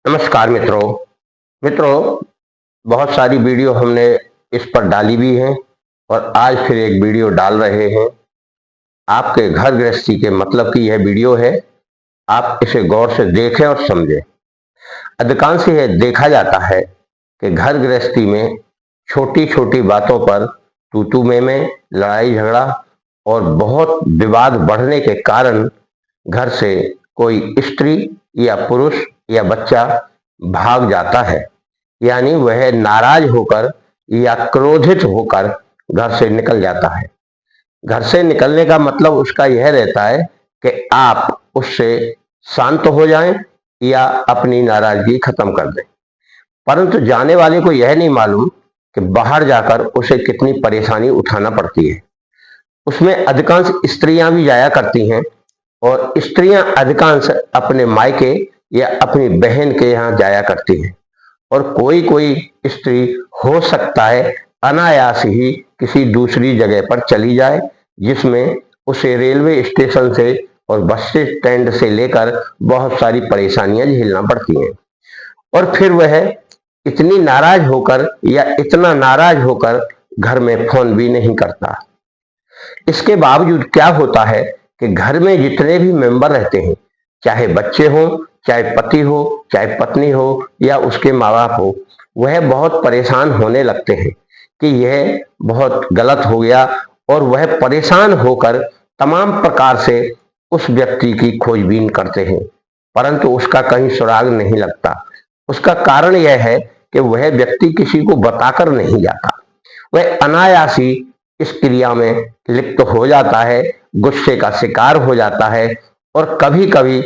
नमस्कार मित्रों, बहुत सारी वीडियो हमने इस पर डाली भी हैं और आज फिर एक वीडियो डाल रहे हैं। आपके घर गृहस्थी के मतलब की यह वीडियो है। आप इसे गौर से देखें और समझें। अधिकांश यह देखा जाता है कि घर गृहस्थी में छोटी छोटी बातों पर तू तू मैं लड़ाई झगड़ा और बहुत विवाद बढ़ने के कारण घर से कोई स्त्री या पुरुष या बच्चा भाग जाता है, यानी वह नाराज होकर या क्रोधित होकर घर से निकल जाता है। घर से निकलने का मतलब उसका यह रहता है कि आप उससे शांत हो जाएं या अपनी नाराजगी खत्म कर दें। परंतु जाने वाले को यह नहीं मालूम कि बाहर जाकर उसे कितनी परेशानी उठाना पड़ती है। उसमें अधिकांश स्त्रियां भी जाया करती हैं और स्त्रियां अधिकांश अपने मायके या अपनी बहन के यहाँ जाया करती हैं। और कोई कोई स्त्री हो सकता है अनायास ही किसी दूसरी जगह पर चली जाए, जिसमें उसे रेलवे स्टेशन से और बस स्टैंड से लेकर बहुत सारी परेशानियां झेलना पड़ती हैं। और फिर वह इतनी नाराज होकर या इतना नाराज होकर घर में फोन भी नहीं करता। इसके बावजूद क्या होता है कि घर में जितने भी मेंबर रहते हैं, चाहे बच्चे हो, चाहे पति हो, चाहे पत्नी हो या उसके माँ बाप हो, वह बहुत परेशान होने लगते हैं कि यह बहुत गलत हो गया और वह परेशान होकर तमाम प्रकार से उस व्यक्ति की खोजबीन करते हैं, परंतु उसका कहीं सुराग नहीं लगता। उसका कारण यह है कि वह व्यक्ति किसी को बताकर नहीं जाता। वह अनायास ही इस क्रिया में लिप्त हो जाता है, गुस्से का शिकार हो जाता है। और कभी कभी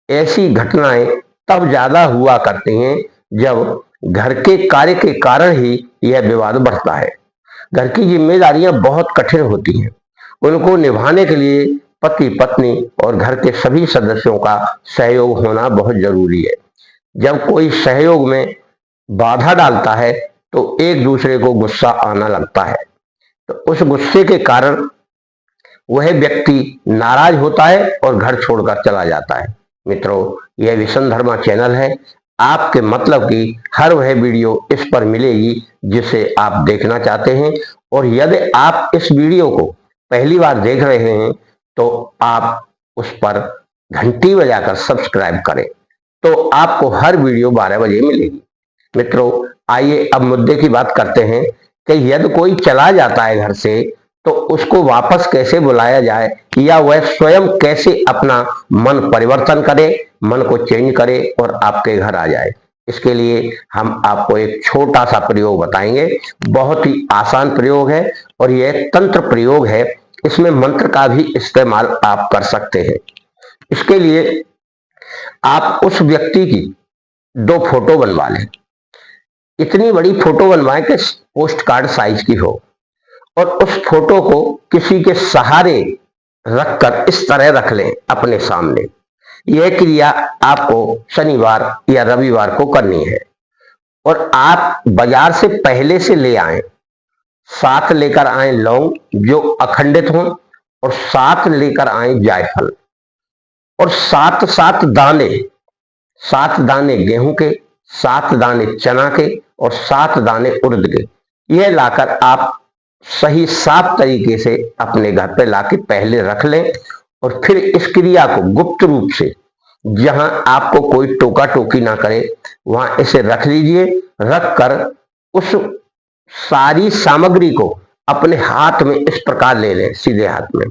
ऐसी घटनाएं तब ज्यादा हुआ करती हैं जब घर के कार्य के कारण ही यह विवाद बढ़ता है। घर की जिम्मेदारियां बहुत कठिन होती हैं। उनको निभाने के लिए पति पत्नी और घर के सभी सदस्यों का सहयोग होना बहुत जरूरी है। जब कोई सहयोग में बाधा डालता है तो एक दूसरे को गुस्सा आना लगता है, तो उस गुस्से के कारण वह व्यक्ति नाराज होता है और घर छोड़कर चला जाता है। मित्रों, यह विशन धर्मा चैनल है। आपके मतलब की हर वह वीडियो इस पर मिलेगी जिसे आप देखना चाहते हैं। और यदि आप इस वीडियो को पहली बार देख रहे हैं तो आप उस पर घंटी बजाकर सब्सक्राइब करें, तो आपको हर वीडियो 12 बजे मिलेगी। मित्रों, आइए अब मुद्दे की बात करते हैं कि यदि कोई चला जाता है घर से तो उसको वापस कैसे बुलाया जाए या वह स्वयं कैसे अपना मन परिवर्तन करे, मन को चेंज करे और आपके घर आ जाए। इसके लिए हम आपको एक छोटा सा प्रयोग बताएंगे। बहुत ही आसान प्रयोग है और यह तंत्र प्रयोग है। इसमें मंत्र का भी इस्तेमाल आप कर सकते हैं। इसके लिए आप उस व्यक्ति की 2 फोटो बनवा लें। इतनी बड़ी फोटो बनवाएं कि पोस्ट कार्ड साइज की हो और उस फोटो को किसी के सहारे रखकर इस तरह रख लें अपने सामने। यह क्रिया आपको शनिवार या रविवार को करनी है। और आप बाजार से पहले से ले आए, साथ लेकर आए लौंग जो अखंडित हों और साथ लेकर आए जायफल और 7 दाने गेहूं के, 7 दाने चना के और 7 दाने उड़द के। यह लाकर आप सही साफ तरीके से अपने घर पे लाके पहले रख लें और फिर इस क्रिया को गुप्त रूप से, जहां आपको कोई टोका टोकी ना करे, वहां इसे रख लीजिए। रख कर उस सारी सामग्री को अपने हाथ में इस प्रकार ले लें, सीधे हाथ में,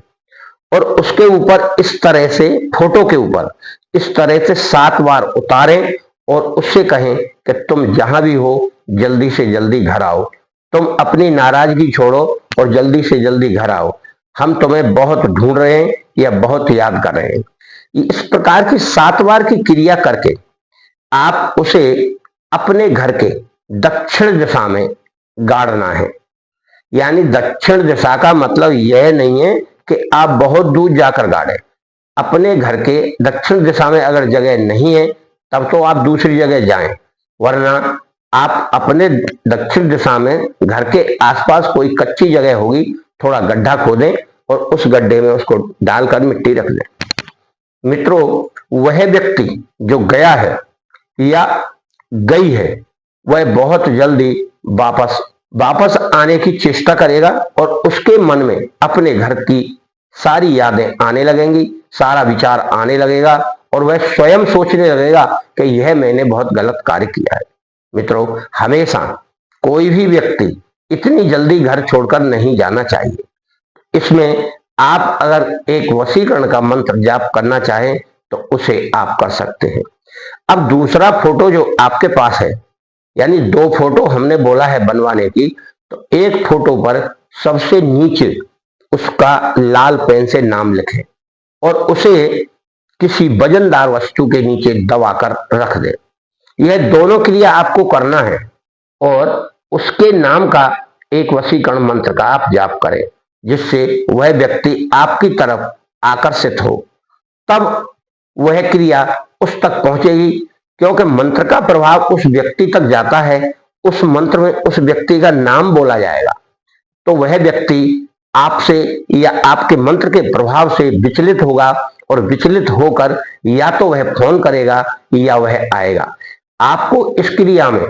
और उसके ऊपर इस तरह से, फोटो के ऊपर इस तरह से 7 बार उतारें और उससे कहें कि तुम जहां भी हो जल्दी से जल्दी घर आओ। तुम अपनी नाराजगी छोड़ो और जल्दी से जल्दी घर आओ। हम तुम्हें बहुत ढूंढ रहे हैं या बहुत याद कर रहे हैं। इस प्रकार की 7 बार की क्रिया करके आप उसे अपने घर के दक्षिण दिशा में गाड़ना है। यानी दक्षिण दिशा का मतलब यह नहीं है कि आप बहुत दूर जाकर गाड़े। अपने घर के दक्षिण दिशा में अगर जगह नहीं है तब तो आप दूसरी जगह जाएं, वरना आप अपने दक्षिण दिशा में घर के आसपास कोई कच्ची जगह होगी, थोड़ा गड्ढा खोदें और उस गड्ढे में उसको डालकर मिट्टी रख दें। मित्रों, वह व्यक्ति जो गया है या गई है वह बहुत जल्दी वापस वापस आने की चेष्टा करेगा और उसके मन में अपने घर की सारी यादें आने लगेंगी, सारा विचार आने लगेगा और वह स्वयं सोचने लगेगा कि यह मैंने बहुत गलत कार्य किया है। मित्रों, हमेशा कोई भी व्यक्ति इतनी जल्दी घर छोड़कर नहीं जाना चाहिए। इसमें आप अगर एक वशीकरण का मंत्र जाप करना चाहें तो उसे आप कर सकते हैं। अब दूसरा फोटो जो आपके पास है, यानी दो फोटो हमने बोला है बनवाने की, तो एक फोटो पर सबसे नीचे उसका लाल पेन से नाम लिखें और उसे किसी वजनदार वस्तु के नीचे दबाकर रख दें। यह दोनों क्रिया आपको करना है और उसके नाम का एक वशीकरण मंत्र का आप जाप करें, जिससे वह व्यक्ति आपकी तरफ आकर्षित हो। तब वह क्रिया उस तक पहुंचेगी, क्योंकि मंत्र का प्रभाव उस व्यक्ति तक जाता है। उस मंत्र में उस व्यक्ति का नाम बोला जाएगा तो वह व्यक्ति आपसे या आपके मंत्र के प्रभाव से विचलित होगा और विचलित होकर या तो वह फोन करेगा या वह आएगा। आपको इस क्रिया में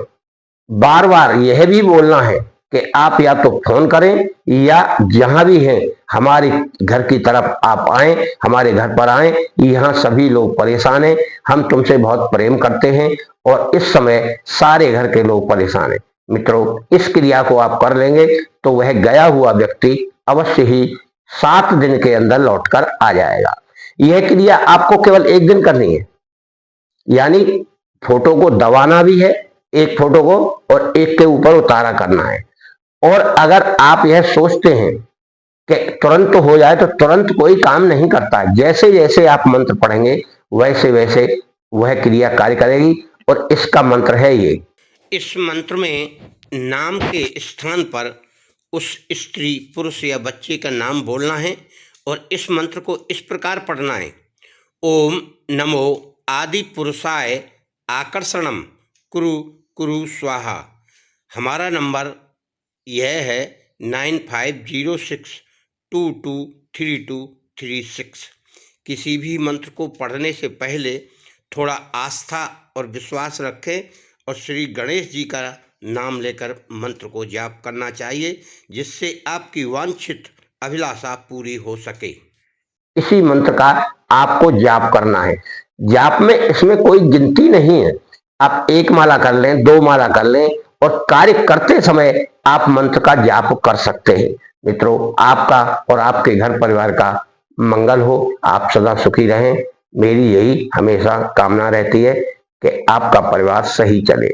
बार बार यह भी बोलना है कि आप या तो फोन करें या जहां भी हैं हमारे घर की तरफ आप आए, हमारे घर पर आए। यहाँ सभी लोग परेशान हैं, हम तुमसे बहुत प्रेम करते हैं और इस समय सारे घर के लोग परेशान हैं। मित्रों, इस क्रिया को आप कर लेंगे तो वह गया हुआ व्यक्ति अवश्य ही 7 दिन के अंदर लौटकर आ जाएगा। यह क्रिया आपको केवल एक दिन करनी है, यानी फोटो को दबाना भी है, एक फोटो को, और एक के ऊपर उतारा करना है। और अगर आप यह सोचते हैं कि तुरंत हो जाए तो तुरंत कोई काम नहीं करता। जैसे जैसे आप मंत्र पढ़ेंगे वैसे वैसे वह क्रिया कार्य करेगी। और इसका मंत्र है ये, इस मंत्र में नाम के स्थान पर उस स्त्री, पुरुष या बच्चे का नाम बोलना है और इस मंत्र को इस प्रकार पढ़ना है। ओम नमो आदि पुरुषाय आकर्षणम कुरु कुरु स्वाहा। हमारा नंबर यह है 9506223236। किसी भी मंत्र को पढ़ने से पहले थोड़ा आस्था और विश्वास रखें और श्री गणेश जी का नाम लेकर मंत्र को जाप करना चाहिए, जिससे आपकी वांछित अभिलाषा पूरी हो सके। इसी मंत्र का आपको जाप करना है। जाप में इसमें कोई गिनती नहीं है। आप 1 माला कर लें, 2 माला कर लें और कार्य करते समय आप मंत्र का जाप कर सकते हैं। मित्रों, आपका और आपके घर परिवार का मंगल हो, आप सदा सुखी रहें। मेरी यही हमेशा कामना रहती है कि आपका परिवार सही चले।